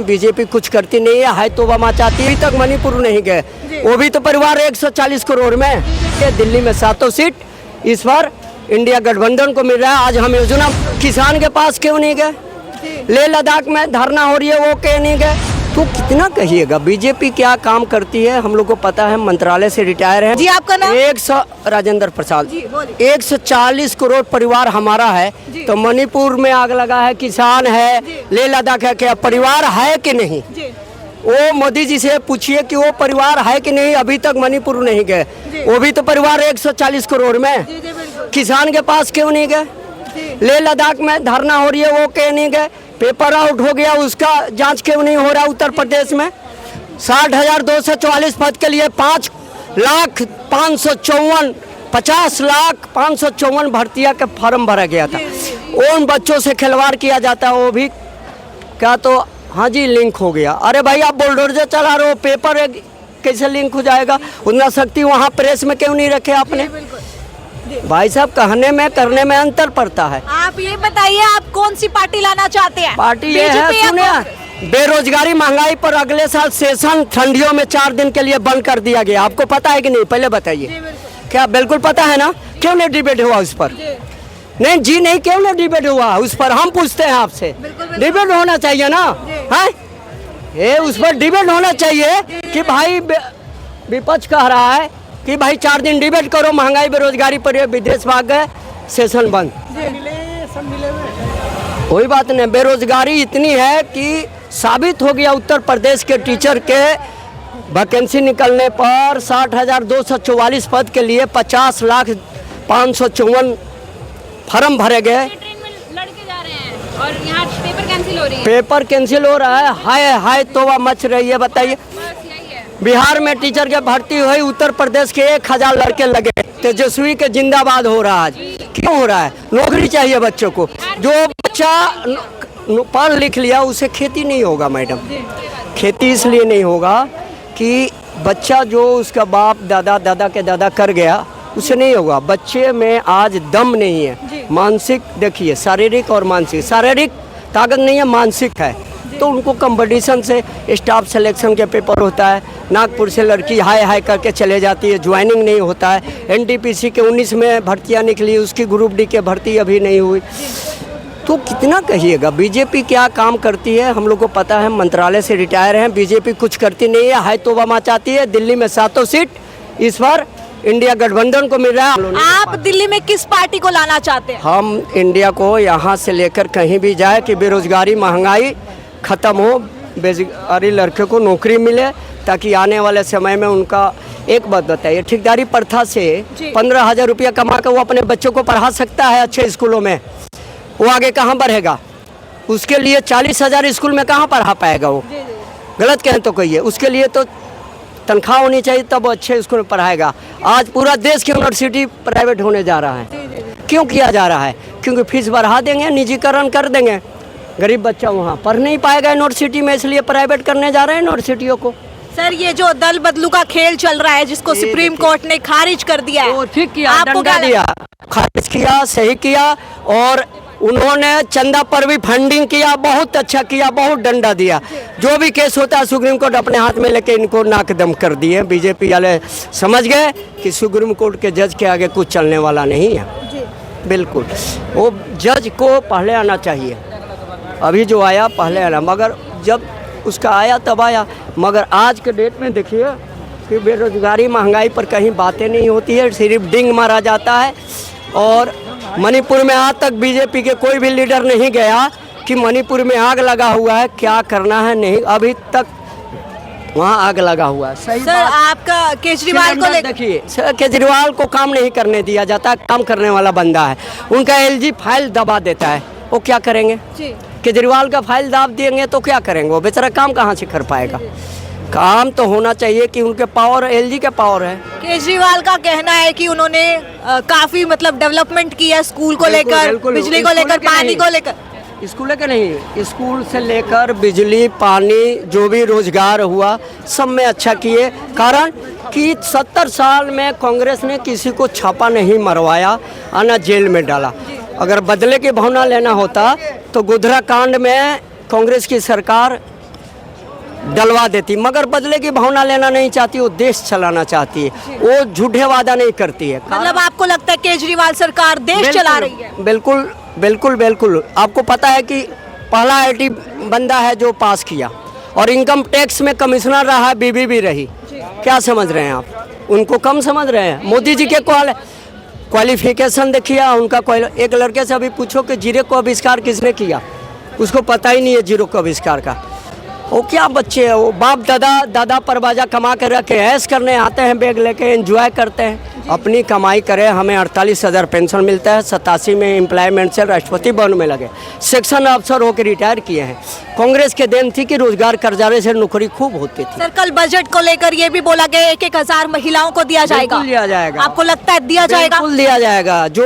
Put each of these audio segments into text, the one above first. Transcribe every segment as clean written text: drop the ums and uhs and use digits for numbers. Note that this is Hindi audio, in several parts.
बीजेपी कुछ करती नहीं है तो वह चाहती है। अभी तक मणिपुर नहीं गए, वो भी तो परिवार 140 करोड़ में। ये दिल्ली में 7 सीट इस बार इंडिया गठबंधन को मिल रहा है। आज हम योजना किसान के पास क्यों नहीं गए? लेह लद्दाख में धरना हो रही है, वो क्यों नहीं गए? तो कितना कहिएगा बीजेपी क्या काम करती है, हम लोग को पता है। मंत्रालय से रिटायर है जी। आपका नाम? राजेंद्र प्रसाद। 140 करोड़ परिवार हमारा है, तो मणिपुर में आग लगा है, किसान है, लेह लद्दाख है, क्या परिवार है कि नहीं? वो मोदी जी से पूछिए कि वो परिवार है कि नहीं। अभी तक मणिपुर नहीं गए, वो भी तो परिवार 140 करोड़ में। किसान के पास क्यों नहीं गए? लेह लद्दाख में धरना हो रही है, वो क्यों नहीं गए? पेपर आउट हो गया, उसका जांच क्यों नहीं हो रहा? उत्तर प्रदेश में 60,244 पद के लिए 50,554 भर्तियां का फॉर्म भरा गया था। उन बच्चों से खिलवाड़ किया जाता है, वो भी क्या तो हाँ जी लिंक हो गया। अरे भाई आप बुलडोजर चला रहे हो, पेपर कैसे लिंक हो जाएगा? उतना शक्ति वहाँ प्रेस में क्यों नहीं रखे आपने? भाई साहब कहने में करने में अंतर पड़ता है। आप ये बताइए, आप कौन सी पार्टी लाना चाहते हैं? पार्टी ये है, सुनिए, बेरोजगारी महंगाई पर अगले साल सेशन ठंडियों में 4 दिन के लिए बंद कर दिया गया। आपको पता है कि नहीं? पहले बताइए। क्या बिल्कुल पता है ना? क्यों नहीं डिबेट हुआ उस पर? नहीं जी नहीं, क्यों नहीं डिबेट हुआ उस पर? हम पूछते हैं आपसे। डिबेट होना चाहिए ना, है ये उस पर डिबेट होना चाहिए कि भाई विपक्ष कह रहा है कि भाई 4 दिन डिबेट करो, महंगाई बेरोजगारी पर, विदेश भाग गए, सेशन बंद। कोई बात नहीं, बेरोजगारी इतनी है कि साबित हो गया उत्तर प्रदेश के टीचर के वैकेंसी निकलने पर 60,244 पद के लिए 50,554 फॉर्म भरे गए। ट्रेन में लड़के जा रहे हैं और यहाँ पेपर कैंसिल हो रही है। पेपर कैंसिल हो रहा है, हाय तौबा मच रही है। बताइए, बिहार में टीचर के भर्ती हुई, उत्तर प्रदेश के 1,000 लड़के लगे। तेजस्वी के जिंदाबाद हो रहा है। क्यों हो रहा है? नौकरी चाहिए बच्चों को। जो बच्चा पढ़ लिख लिया उसे खेती नहीं होगा मैडम। खेती इसलिए नहीं होगा कि बच्चा जो उसका बाप दादा के दादा कर गया उसे नहीं होगा। बच्चे में आज दम नहीं है, मानसिक देखिए, शारीरिक और मानसिक। शारीरिक ताकत नहीं है, मानसिक है। तो उनको कंपटीशन से स्टाफ सिलेक्शन के पेपर होता है, नागपुर से लड़की हाय करके चले जाती है, ज्वाइनिंग नहीं होता है। एनटीपीसी के 19 में भर्तियां निकली, उसकी ग्रुप डी के भर्ती अभी नहीं हुई। तो कितना कहिएगा बीजेपी क्या काम करती है, हम लोग को पता है। मंत्रालय से रिटायर हैं, बीजेपी कुछ करती नहीं है तो वह चाहती है। दिल्ली में 7 सीट इस बार इंडिया गठबंधन को मिल रहा है। आप दिल्ली में किस पार्टी को लाना चाहते हैं? हम इंडिया को यहाँ से लेकर कहीं भी जाए कि बेरोजगारी महंगाई खत्म हो, बेरोजगारी लड़के को नौकरी मिले, ताकि आने वाले समय में उनका। एक बात बताइए, ठेकेदारी प्रथा से 15,000 रुपया कमा कर वो अपने बच्चों को पढ़ा सकता है अच्छे स्कूलों में, वो आगे कहाँ बढ़ेगा? उसके लिए 40,000 स्कूल में कहाँ पढ़ा पाएगा वो? गलत कहें तो कहिए। उसके लिए तो तनख्वाह होनी चाहिए, तब वो अच्छे स्कूल में पढ़ाएगा। आज पूरा देश की यूनिवर्सिटी प्राइवेट होने जा रहा है। क्यों किया जा रहा है? क्योंकि फीस बढ़ा देंगे, निजीकरण कर देंगे, गरीब बच्चा वहाँ पढ़ नहीं पाएगा यूनिवर्सिटी में, इसलिए प्राइवेट करने जा रहे हैं यूनिवर्सिटियों को। सर, ये जो दल बदलू का खेल चल रहा है, जिसको सुप्रीम कोर्ट ने खारिज कर दिया है, ठीक किया, आपको क्या दिया, खारिज किया, सही किया। और उन्होंने चंदा पर भी फंडिंग किया, बहुत अच्छा किया, बहुत डंडा दिया। जो भी केस होता है सुप्रीम कोर्ट अपने हाथ में लेके इनको नाकदम कर दिए। बीजेपी वाले समझ गए कि सुप्रीम कोर्ट के जज के आगे कुछ चलने वाला नहीं है। बिल्कुल, वो जज को पहले आना चाहिए। अभी जो आया पहले आना, मगर जब उसका आया तब आया। मगर आज के डेट में देखिए कि बेरोजगारी महंगाई पर कहीं बातें नहीं होती है, सिर्फ डिंग मारा जाता है। और मणिपुर में आज तक बीजेपी के कोई भी लीडर नहीं गया कि मणिपुर में आग लगा हुआ है, क्या करना है, नहीं, अभी तक वहाँ आग लगा हुआ है। सही सर, आपका केजरीवाल को देखिए, सर केजरीवाल को काम नहीं करने दिया जाता, काम करने वाला बंदा है। उनका एलजी फाइल दबा देता है, वो क्या करेंगे? केजरीवाल का फाइल दाब देंगे तो क्या करेंगे? वो बेचारा काम कहाँ से कर पाएगा? काम तो होना चाहिए कि उनके पावर, एलजी के पावर है। केजरीवाल का कहना है कि उन्होंने काफी मतलब डेवलपमेंट किया स्कूल को लेकर, बिजली को लेकर, पानी को लेकर। स्कूल के नहीं, स्कूल से लेकर बिजली, पानी, जो भी रोजगार हुआ सब में अच्छा किए। कारण कि 70 साल में कांग्रेस ने किसी को छापा नहीं मरवाया, आना जेल में डाला। अगर बदले की भावना लेना होता तो गोधरा कांड में कांग्रेस की सरकार डलवा देती, मगर बदले की भावना लेना नहीं चाहती, वो देश चलाना चाहती है, वो झूठे वादा नहीं करती है। मतलब आपको लगता है केजरीवाल सरकार देश चला रही है? बिल्कुल बिल्कुल बिल्कुल। आपको पता है कि पहला आईटी बंदा है जो पास किया, और इनकम टैक्स में कमिश्नर रहा, बीबी भी रही। क्या समझ रहे हैं आप? उनको कम समझ रहे हैं? मोदी जी के क्वालिफिकेशन देखिए उनका। एक लड़के से अभी पूछो कि जीरो को आविष्कार किसने किया, उसको पता ही नहीं है जीरो को आविष्कार का। वो क्या बच्चे हैं, वो बाप दादा परवाजा कमा कर रखे, ऐश करने आते हैं, बैग लेके एंजॉय करते हैं, अपनी कमाई करें। हमें 48,000 पेंशन मिलता है, 87 में एम्प्लॉयमेंट से राष्ट्रपति भवन में लगे, सेक्शन अफसर होकर रिटायर किए हैं। कांग्रेस के देन थी कि रोजगार कर्जारे से नौकरी खूब होती थी। सर, कल बजट को लेकर ये भी बोला गया 1,000 महिलाओं को दिया जाएगा। बिल्कुल दिया जाएगा। आपको लगता है दिया जाएगा? बिल्कुल दिया जाएगा। जो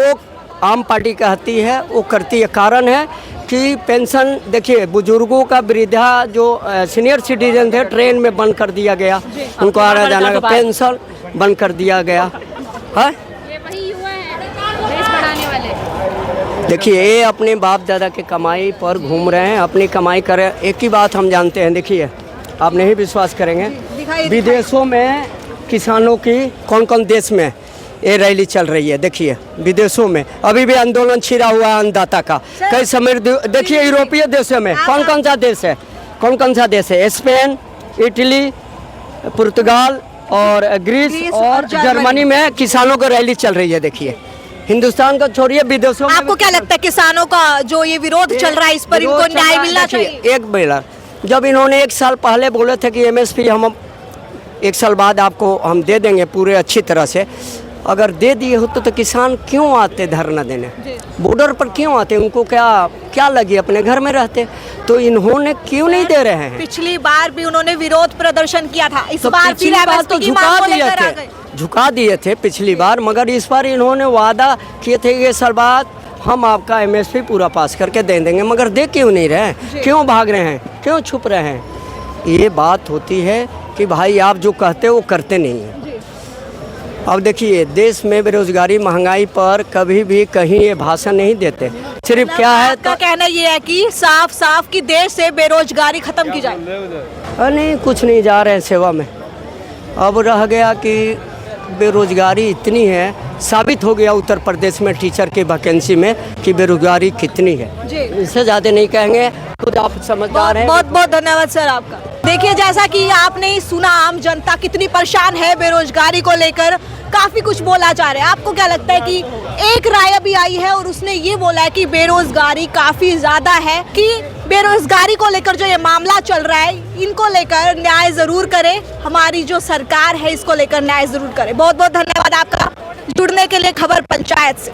आम पार्टी कहती है वो करती है। कारण है कि पेंशन देखिए, बुजुर्गों का वृद्धा जो सीनियर सिटीजन थे ट्रेन में बंद कर दिया गया, उनको आना जाना का पेंशन बंद कर दिया गया है। ये वही युवा हैं देश बढ़ाने वाले। देखिए, ये अपने बाप दादा की कमाई पर घूम रहे हैं, अपनी कमाई करें। एक ही बात हम जानते हैं, देखिए आप नहीं विश्वास करेंगे, विदेशों में किसानों की कौन कौन देश में ये रैली चल रही है। देखिए विदेशों में अभी भी आंदोलन छिड़ा हुआ है अन्नदाता का। कई समय देखिए यूरोपीय देशों में कौन कौन सा देश है, कौन कौन सा देश है? स्पेन, इटली, पुर्तगाल और ग्रीस और जर्मनी में किसानों को रैली चल रही है। देखिए, हिंदुस्तान को छोड़िए, विदेशों में आपको क्या लगता है किसानों का जो ये विरोध चल रहा है, इस पर इनको न्याय मिलना चाहिए? एक मिला, जब इन्होंने 1 साल पहले बोले थे कि एमएसपी हम 1 साल बाद आपको हम दे देंगे पूरे अच्छी तरह से, अगर दे दिए होते तो किसान क्यों आते धरना देने, बॉर्डर पर क्यों आते? उनको क्या लगी, अपने घर में रहते। तो इन्होंने क्यों नहीं दे रहे हैं? पिछली बार भी उन्होंने विरोध प्रदर्शन किया था, इस तो बार पिछली फिर बार तो झुका दिए थे पिछली बार, मगर इस बार इन्होंने वादा किए थे कि 1 साल बाद हम आपका एमएसपी पूरा पास करके दे देंगे, मगर दे क्यों नहीं रहे हैं? क्यों भाग रहे हैं, क्यों छुप रहे हैं? ये बात होती है कि भाई आप जो कहते हो वो करते नहीं हैं। अब देखिए, देश में बेरोजगारी महंगाई पर कभी भी कहीं ये भाषण नहीं देते। सिर्फ क्या है आपका कहना ये है कि साफ साफ कि देश से बेरोजगारी खत्म की जाए? नहीं, कुछ नहीं जा रहे हैं सेवा में। अब रह गया कि बेरोजगारी इतनी है, साबित हो गया उत्तर प्रदेश में टीचर की वैकेंसी में कि बेरोजगारी कितनी है। इससे ज़्यादा नहीं कहेंगे, खुद आप समझदार हैं। बहुत बहुत धन्यवाद सर आपका। देखिए, जैसा कि आपने ही सुना, आम जनता कितनी परेशान है बेरोजगारी को लेकर, काफी कुछ बोला जा रहा है। आपको क्या लगता है कि एक राय अभी आई है और उसने ये बोला है कि बेरोजगारी काफी ज्यादा है, कि बेरोजगारी को लेकर जो ये मामला चल रहा है इनको लेकर न्याय जरूर करे, हमारी जो सरकार है इसको लेकर न्याय जरूर करे। बहुत बहुत धन्यवाद आपका जुड़ने के लिए खबर पंचायत से।